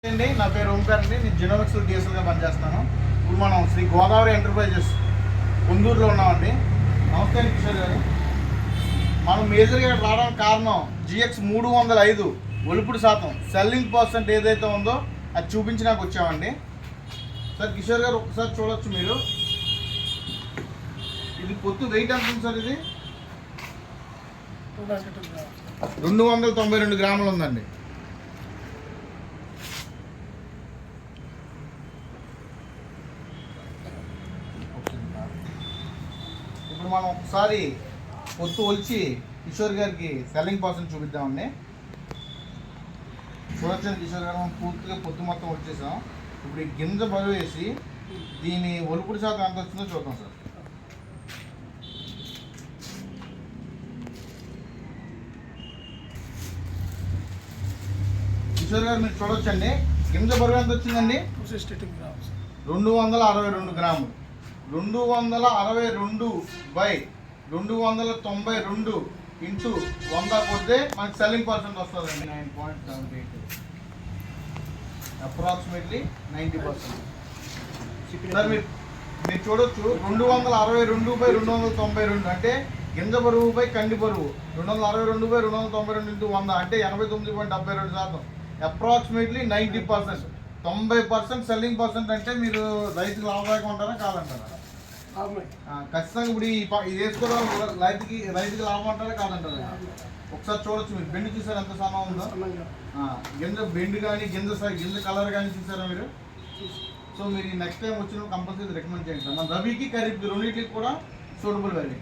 అండి, నా పేరు ఓంకార్ అండి. నేను జినోమిక్స్ డిఎస్ఎల్గా పనిచేస్తాను. ఇప్పుడు మనం శ్రీ గోదావరి ఎంటర్ప్రైజెస్ కొందూరులో ఉన్నామండి. నమస్తే అండి కిషోర్ గారు. మనం మేజర్గా ఇక్కడ రావడానికి కారణం జిఎక్స్ 305 ఒలుపుడు శాతం సెల్లింగ్ పర్సెంట్ ఏదైతే ఉందో అది చూపించడానికి వచ్చామండి. సార్ కిషోర్ గారు ఒకసారి చూడొచ్చు మీరు. ఇది పొత్తు వెయిట్ ఎంత ఉంది సార్? ఇది 292 గ్రాములు ఉందండి. ఇప్పుడు మనం ఒకసారి పొత్తు ఒలిచి కిషోర్ గారికి సెల్లింగ్ పర్సెంట్ చూపిద్దామండి. చూడొచ్చండి కిషోర్ గారు, మనం పూర్తిగా పొత్తు మొత్తం ఒలిచేసాం. ఇప్పుడు ఈ గింజ బరువు వేసి దీని ఒలుపుడు శాతం ఎంత వచ్చిందో చూద్దాం సార్. కిషోర్ గారు మీరు చూడొచ్చండి, గింజ బరువు ఎంత వచ్చిందండి? 262 గ్రాములు. 262/292 ఇంటూ 100 కొడితే మనకి సెల్లింగ్ పర్సెంట్ వస్తుందండి. 9.78, అప్రాక్సిమేట్లీ 90%. సార్ మీరు చూడొచ్చు, 262/292 అంటే గింజ బరువుపై కంది బరువు 262/292 ఇంటూ 100 అంటే 89.72%. అప్రాక్సిమేట్లీ 90%. 90% సెల్లింగ్ పర్సెంట్ అంటే మీరు రైతుకి లాభదాయకం ఉంటారా కాదంటారా? ఖచ్చితంగా ఇప్పుడు ఇది వేసుకోవడం రైతుకి లాభం అంటారా కాదంటారా? ఒకసారి చూడొచ్చు మీరు. బెండ్ చూసారు ఎంత సన్న ఉందో? గింజ బెండ్ కానీ గింజ కలర్ కానీ చూసారా మీరు? సో మీరు నెక్స్ట్ టైం వచ్చినప్పుడు కంపల్సరీ రికమెండ్ చేయండి సార్. మన రబీకి ఖరీఫ్కి రెండింటికి కూడా సూటబుల్ వెరైటీ.